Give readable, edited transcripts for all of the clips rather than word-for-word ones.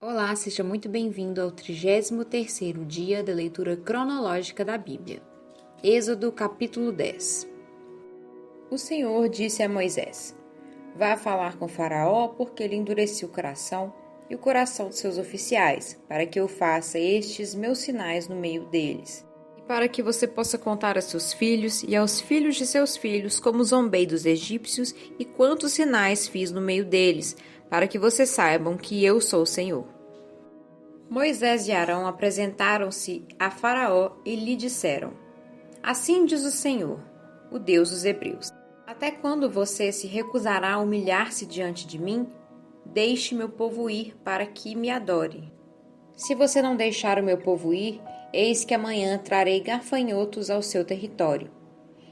Olá, seja muito bem-vindo ao 33º dia da leitura cronológica da Bíblia. Êxodo capítulo 10. O Senhor disse a Moisés: Vá falar com Faraó, porque ele endureceu o coração e o coração de seus oficiais, para que eu faça estes meus sinais no meio deles, e para que você possa contar a seus filhos e aos filhos de seus filhos como zombei dos egípcios e quantos sinais fiz no meio deles, para que vocês saibam que eu sou o Senhor. Moisés e Arão apresentaram-se a Faraó e lhe disseram: Assim diz o Senhor, o Deus dos Hebreus: Até quando você se recusará a humilhar-se diante de mim? Deixe meu povo ir para que me adore. Se você não deixar o meu povo ir, eis que amanhã trarei gafanhotos ao seu território.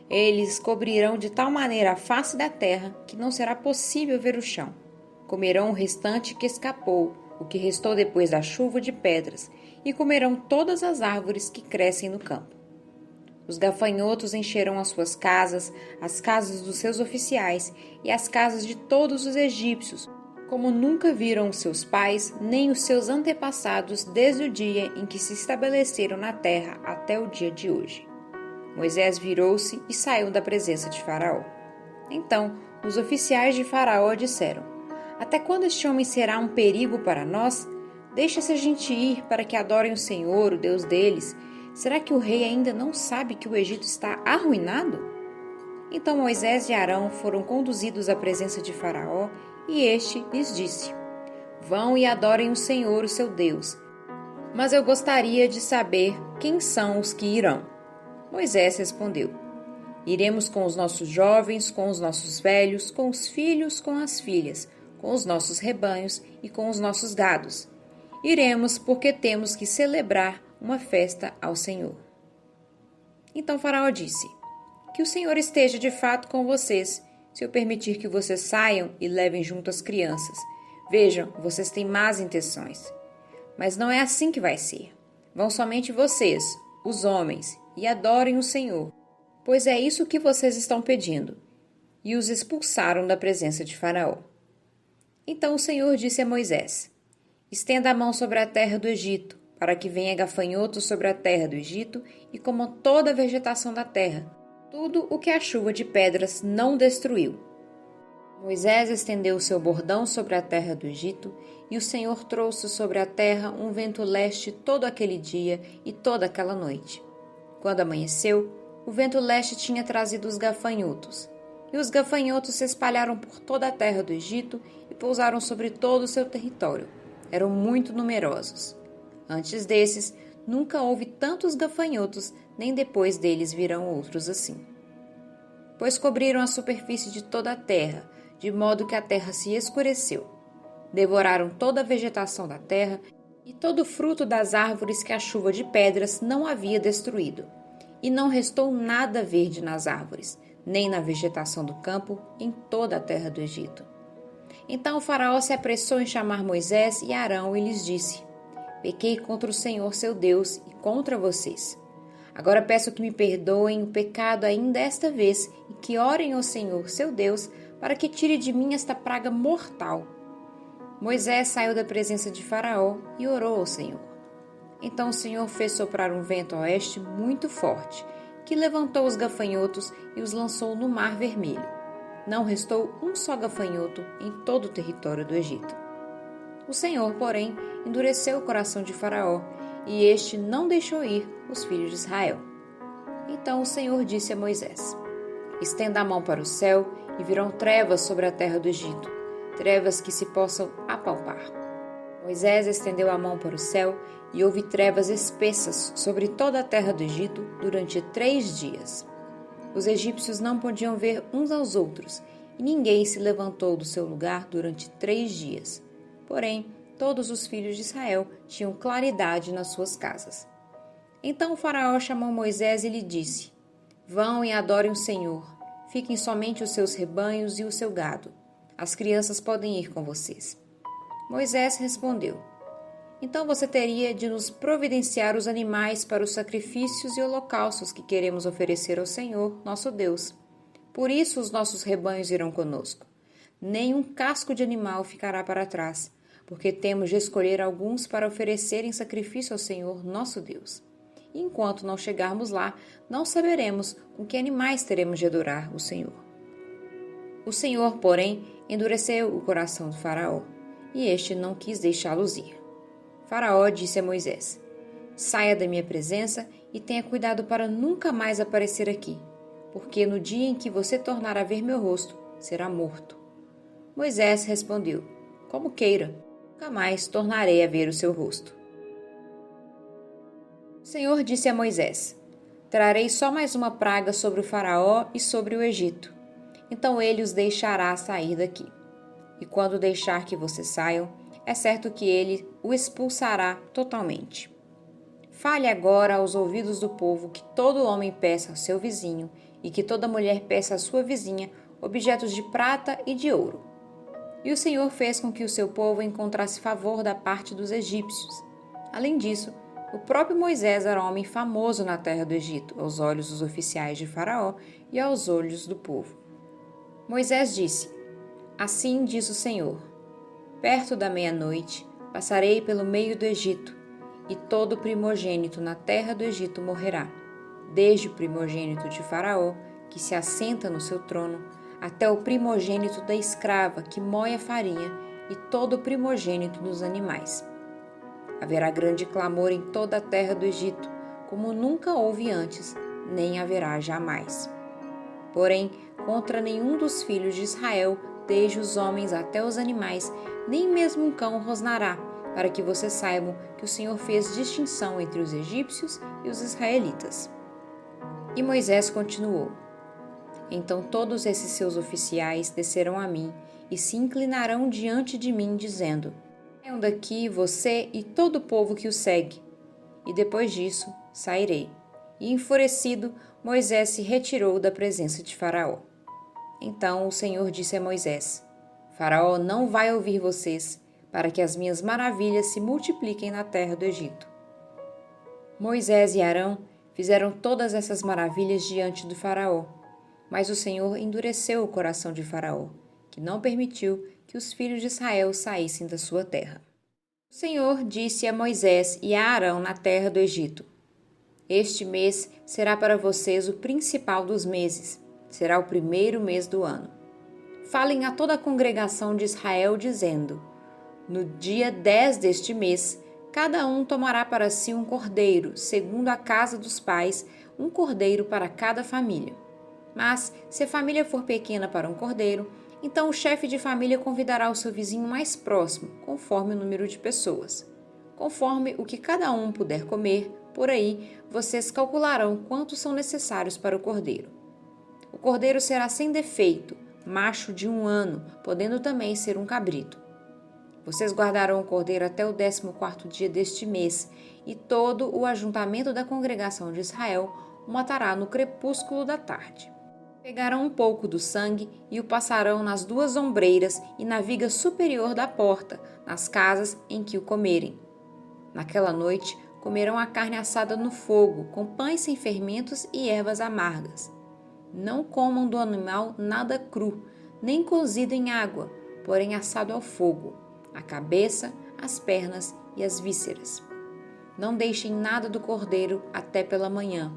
Eles cobrirão de tal maneira a face da terra que não será possível ver o chão. Comerão o restante que escapou, o que restou depois da chuva de pedras, e comerão todas as árvores que crescem no campo. Os gafanhotos encherão as suas casas, as casas dos seus oficiais e as casas de todos os egípcios, como nunca viram os seus pais nem os seus antepassados desde o dia em que se estabeleceram na terra até o dia de hoje. Moisés virou-se e saiu da presença de Faraó. Então, os oficiais de Faraó disseram: Até quando este homem será um perigo para nós? Deixa essa gente ir para que adorem o Senhor, o Deus deles. Será que o rei ainda não sabe que o Egito está arruinado? Então Moisés e Arão foram conduzidos à presença de Faraó e este lhes disse: Vão e adorem o Senhor, o seu Deus. Mas eu gostaria de saber quem são os que irão. Moisés respondeu: Iremos com os nossos jovens, com os nossos velhos, com os filhos, com as filhas, com os nossos rebanhos e com os nossos gados. Iremos porque temos que celebrar uma festa ao Senhor. Então Faraó disse: Que o Senhor esteja de fato com vocês, se eu permitir que vocês saiam e levem junto as crianças. Vejam, vocês têm más intenções. Mas não é assim que vai ser. Vão somente vocês, os homens, e adorem o Senhor, pois é isso que vocês estão pedindo. E os expulsaram da presença de Faraó. Então o Senhor disse a Moisés: Estenda a mão sobre a terra do Egito, para que venha gafanhotos sobre a terra do Egito e coma toda a vegetação da terra, tudo o que a chuva de pedras não destruiu. Moisés estendeu o seu bordão sobre a terra do Egito, e o Senhor trouxe sobre a terra um vento leste todo aquele dia e toda aquela noite. Quando amanheceu, o vento leste tinha trazido os gafanhotos, e os gafanhotos se espalharam por toda a terra do Egito e pousaram sobre todo o seu território. Eram muito numerosos. Antes desses, nunca houve tantos gafanhotos, nem depois deles virão outros assim. Pois cobriram a superfície de toda a terra, de modo que a terra se escureceu. Devoraram toda a vegetação da terra e todo o fruto das árvores que a chuva de pedras não havia destruído. E não restou nada verde nas árvores, nem na vegetação do campo, em toda a terra do Egito. Então o faraó se apressou em chamar Moisés e Arão e lhes disse: Pequei contra o Senhor seu Deus e contra vocês. Agora peço que me perdoem o pecado ainda esta vez e que orem ao Senhor seu Deus para que tire de mim esta praga mortal. Moisés saiu da presença de Faraó e orou ao Senhor. Então o Senhor fez soprar um vento a oeste muito forte, que levantou os gafanhotos e os lançou no Mar Vermelho. Não restou um só gafanhoto em todo o território do Egito. O Senhor, porém, endureceu o coração de Faraó, e este não deixou ir os filhos de Israel. Então o Senhor disse a Moisés: Estenda a mão para o céu, e virão trevas sobre a terra do Egito, trevas que se possam apalpar. Moisés estendeu a mão para o céu, e houve trevas espessas sobre toda a terra do Egito durante 3 dias. Os egípcios não podiam ver uns aos outros, e ninguém se levantou do seu lugar durante 3 dias. Porém, todos os filhos de Israel tinham claridade nas suas casas. Então o faraó chamou Moisés e lhe disse: Vão e adorem o Senhor. Fiquem somente os seus rebanhos e o seu gado. As crianças podem ir com vocês. Moisés respondeu: Então você teria de nos providenciar os animais para os sacrifícios e holocaustos que queremos oferecer ao Senhor, nosso Deus. Por isso os nossos rebanhos irão conosco. Nem um casco de animal ficará para trás, porque temos de escolher alguns para oferecer em sacrifício ao Senhor nosso Deus. E enquanto não chegarmos lá, não saberemos com que animais teremos de adorar o Senhor. O Senhor, porém, endureceu o coração de Faraó, e este não quis deixá-los ir. Faraó disse a Moisés: Saia da minha presença e tenha cuidado para nunca mais aparecer aqui, porque no dia em que você tornar a ver meu rosto, será morto. Moisés respondeu: Como queira, nunca mais tornarei a ver o seu rosto. O Senhor disse a Moisés: Trarei só mais uma praga sobre o Faraó e sobre o Egito. Então ele os deixará sair daqui. E quando deixar que vocês saiam, é certo que ele o expulsará totalmente. Fale agora aos ouvidos do povo que todo homem peça ao seu vizinho e que toda mulher peça à sua vizinha objetos de prata e de ouro. E o Senhor fez com que o seu povo encontrasse favor da parte dos egípcios. Além disso, o próprio Moisés era um homem famoso na terra do Egito, aos olhos dos oficiais de Faraó e aos olhos do povo. Moisés disse: Assim diz o Senhor: Perto da meia-noite, passarei pelo meio do Egito, e todo primogênito na terra do Egito morrerá, desde o primogênito de Faraó, que se assenta no seu trono, até o primogênito da escrava que moe a farinha, e todo o primogênito dos animais. Haverá grande clamor em toda a terra do Egito, como nunca houve antes, nem haverá jamais. Porém, contra nenhum dos filhos de Israel, desde os homens até os animais, nem mesmo um cão rosnará, para que vocês saibam que o Senhor fez distinção entre os egípcios e os israelitas. E Moisés continuou: Então todos esses seus oficiais descerão a mim e se inclinarão diante de mim, dizendo: Saiam daqui você e todo o povo que o segue. E depois disso sairei. E enfurecido, Moisés se retirou da presença de Faraó. Então o Senhor disse a Moisés: Faraó não vai ouvir vocês, para que as minhas maravilhas se multipliquem na terra do Egito. Moisés e Arão fizeram todas essas maravilhas diante do Faraó, mas o Senhor endureceu o coração de Faraó, que não permitiu que os filhos de Israel saíssem da sua terra. O Senhor disse a Moisés e a Arão na terra do Egito: Este mês será para vocês o principal dos meses, será o primeiro mês do ano. Falem a toda a congregação de Israel, dizendo: No dia 10 deste mês, cada um tomará para si um cordeiro, segundo a casa dos pais, um cordeiro para cada família. Mas, se a família for pequena para um cordeiro, então o chefe de família convidará o seu vizinho mais próximo, conforme o número de pessoas. Conforme o que cada um puder comer, por aí vocês calcularão quantos são necessários para o cordeiro. O cordeiro será sem defeito, macho de 1 ano, podendo também ser um cabrito. Vocês guardarão o cordeiro até o 14º dia deste mês, e todo o ajuntamento da congregação de Israel o matará no crepúsculo da tarde. Pegarão um pouco do sangue e o passarão nas 2 ombreiras e na viga superior da porta, nas casas em que o comerem. Naquela noite, comerão a carne assada no fogo, com pães sem fermentos e ervas amargas. Não comam do animal nada cru, nem cozido em água, porém assado ao fogo, a cabeça, as pernas e as vísceras. Não deixem nada do cordeiro até pela manhã.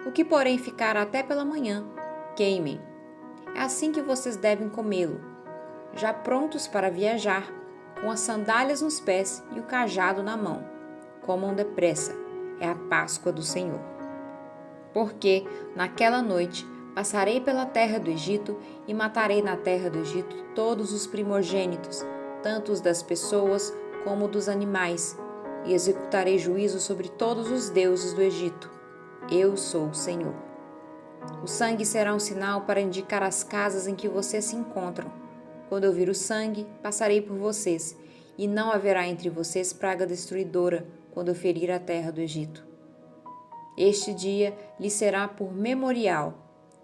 O que, porém, ficar até pela manhã, queimem. É assim que vocês devem comê-lo, já prontos para viajar, com as sandálias nos pés e o cajado na mão. Comam depressa, é a Páscoa do Senhor. Porque, naquela noite, passarei pela terra do Egito e matarei na terra do Egito todos os primogênitos, tanto os das pessoas como dos animais, e executarei juízo sobre todos os deuses do Egito. Eu sou o Senhor. O sangue será um sinal para indicar as casas em que vocês se encontram. Quando eu vir o sangue, passarei por vocês, e não haverá entre vocês praga destruidora quando eu ferir a terra do Egito. Este dia lhe será por memorial,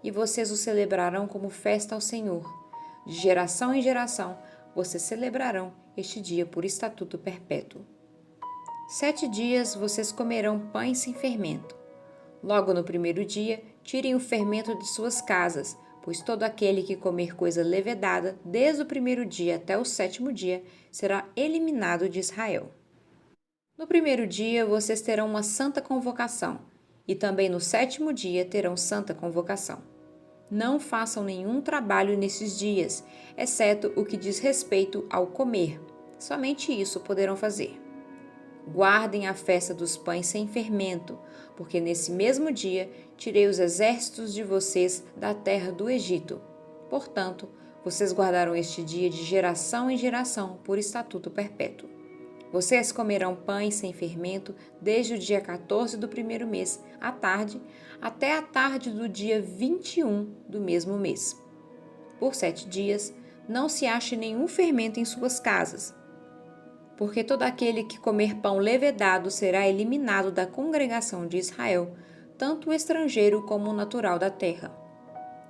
e vocês o celebrarão como festa ao Senhor. De geração em geração, vocês celebrarão este dia por estatuto perpétuo. 7 dias vocês comerão pães sem fermento. Logo no primeiro dia, tirem o fermento de suas casas, pois todo aquele que comer coisa levedada, desde o primeiro dia até o 7º dia, será eliminado de Israel. No primeiro dia vocês terão uma santa convocação, e também no 7º dia terão santa convocação. Não façam nenhum trabalho nesses dias, exceto o que diz respeito ao comer. Somente isso poderão fazer. Guardem a festa dos pães sem fermento, porque nesse mesmo dia tirei os exércitos de vocês da terra do Egito. Portanto, vocês guardarão este dia de geração em geração por estatuto perpétuo. Vocês comerão pães sem fermento desde o dia 14 do primeiro mês, à tarde, até a tarde do dia 21 do mesmo mês. Por 7 dias, não se ache nenhum fermento em suas casas, porque todo aquele que comer pão levedado será eliminado da congregação de Israel, tanto o estrangeiro como o natural da terra.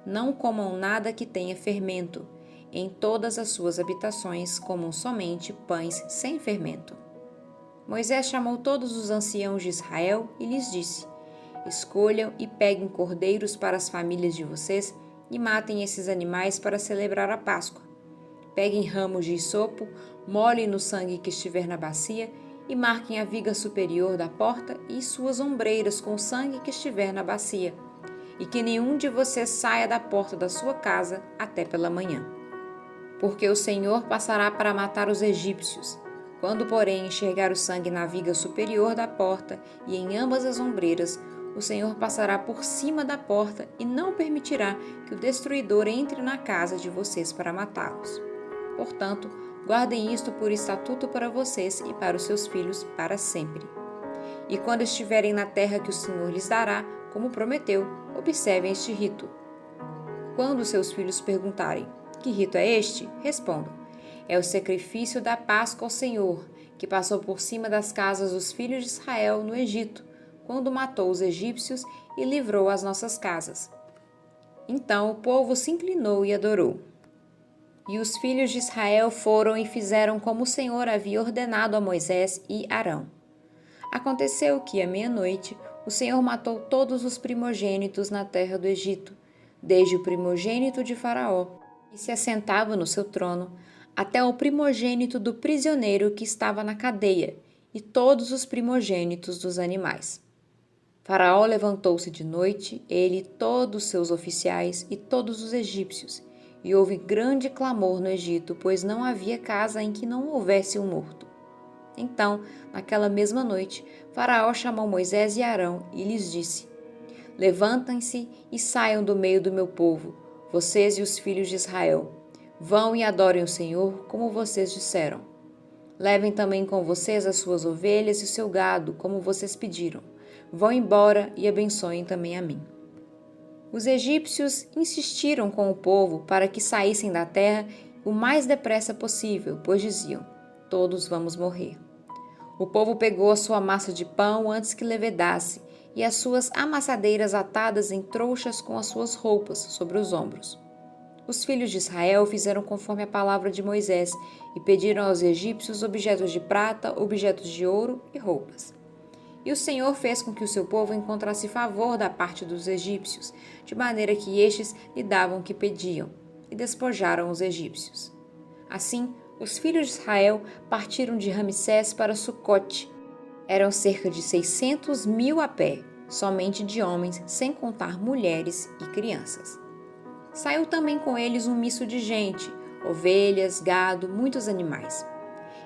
Não comam nada que tenha fermento. Em todas as suas habitações comam somente pães sem fermento. Moisés chamou todos os anciãos de Israel e lhes disse: Escolham e peguem cordeiros para as famílias de vocês e matem esses animais para celebrar a Páscoa. Peguem ramos de hisopo, molhem no sangue que estiver na bacia e marquem a viga superior da porta e suas ombreiras com o sangue que estiver na bacia, e que nenhum de vocês saia da porta da sua casa até pela manhã. Porque o Senhor passará para matar os egípcios. Quando, porém, enxergar o sangue na viga superior da porta e em ambas as ombreiras, o Senhor passará por cima da porta e não permitirá que o destruidor entre na casa de vocês para matá-los. Portanto, guardem isto por estatuto para vocês e para os seus filhos para sempre. E quando estiverem na terra que o Senhor lhes dará, como prometeu, observem este rito. Quando seus filhos perguntarem: que rito é este? Respondam: é o sacrifício da Páscoa ao Senhor, que passou por cima das casas dos filhos de Israel no Egito, quando matou os egípcios e livrou as nossas casas. Então o povo se inclinou e adorou. E os filhos de Israel foram e fizeram como o Senhor havia ordenado a Moisés e Arão. Aconteceu que, à meia-noite, o Senhor matou todos os primogênitos na terra do Egito, desde o primogênito de Faraó, que se assentava no seu trono, até o primogênito do prisioneiro que estava na cadeia, e todos os primogênitos dos animais. Faraó levantou-se de noite, ele, todos os seus oficiais e todos os egípcios, e houve grande clamor no Egito, pois não havia casa em que não houvesse um morto. Então, naquela mesma noite, Faraó chamou Moisés e Arão e lhes disse: Levantem-se e saiam do meio do meu povo, vocês e os filhos de Israel. Vão e adorem o Senhor, como vocês disseram. Levem também com vocês as suas ovelhas e o seu gado, como vocês pediram. Vão embora e abençoem também a mim. Os egípcios insistiram com o povo para que saíssem da terra o mais depressa possível, pois diziam: todos vamos morrer. O povo pegou a sua massa de pão antes que levedasse, e as suas amassadeiras atadas em trouxas com as suas roupas sobre os ombros. Os filhos de Israel fizeram conforme a palavra de Moisés e pediram aos egípcios objetos de prata, objetos de ouro e roupas. E o Senhor fez com que o seu povo encontrasse favor da parte dos egípcios, de maneira que estes lhe davam o que pediam, e despojaram os egípcios. Assim, os filhos de Israel partiram de Ramsés para Sucote. Eram cerca de 600.000 a pé, somente de homens, sem contar mulheres e crianças. Saiu também com eles um misto de gente, ovelhas, gado, muitos animais.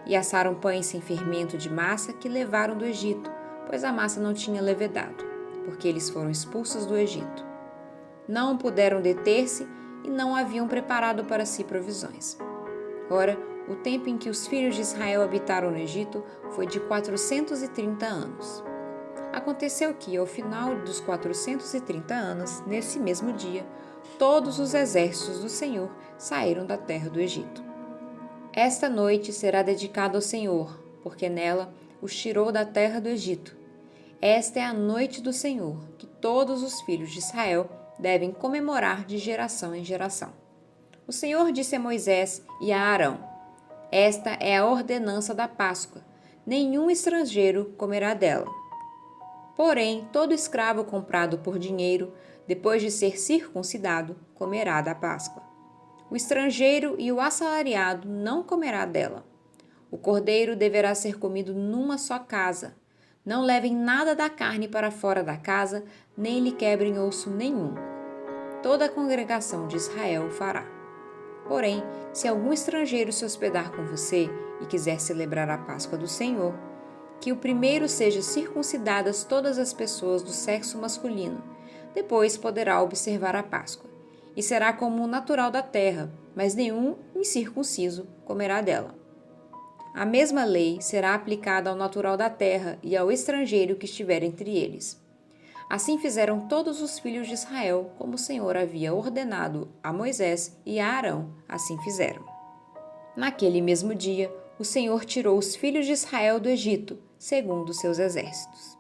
E assaram pães sem fermento de massa que levaram do Egito, pois a massa não tinha levedado, porque eles foram expulsos do Egito. Não puderam deter-se e não haviam preparado para si provisões. Ora, o tempo em que os filhos de Israel habitaram no Egito foi de 430 anos. Aconteceu que, ao final dos 430 anos, nesse mesmo dia, todos os exércitos do Senhor saíram da terra do Egito. Esta noite será dedicada ao Senhor, porque nela os tirou da terra do Egito. Esta é a noite do Senhor, que todos os filhos de Israel devem comemorar de geração em geração. O Senhor disse a Moisés e a Arão: Esta é a ordenança da Páscoa. Nenhum estrangeiro comerá dela. Porém, todo escravo comprado por dinheiro depois de ser circuncidado, comerá da Páscoa. O estrangeiro e o assalariado não comerá dela. O cordeiro deverá ser comido numa só casa. Não levem nada da carne para fora da casa, nem lhe quebrem osso nenhum. Toda a congregação de Israel o fará. Porém, se algum estrangeiro se hospedar com você e quiser celebrar a Páscoa do Senhor, que o primeiro seja circuncidadas todas as pessoas do sexo masculino, depois poderá observar a Páscoa, e será como um natural da terra, mas nenhum incircunciso comerá dela. A mesma lei será aplicada ao natural da terra e ao estrangeiro que estiver entre eles. Assim fizeram todos os filhos de Israel, como o Senhor havia ordenado a Moisés e a Arão, assim fizeram. Naquele mesmo dia, o Senhor tirou os filhos de Israel do Egito, segundo seus exércitos.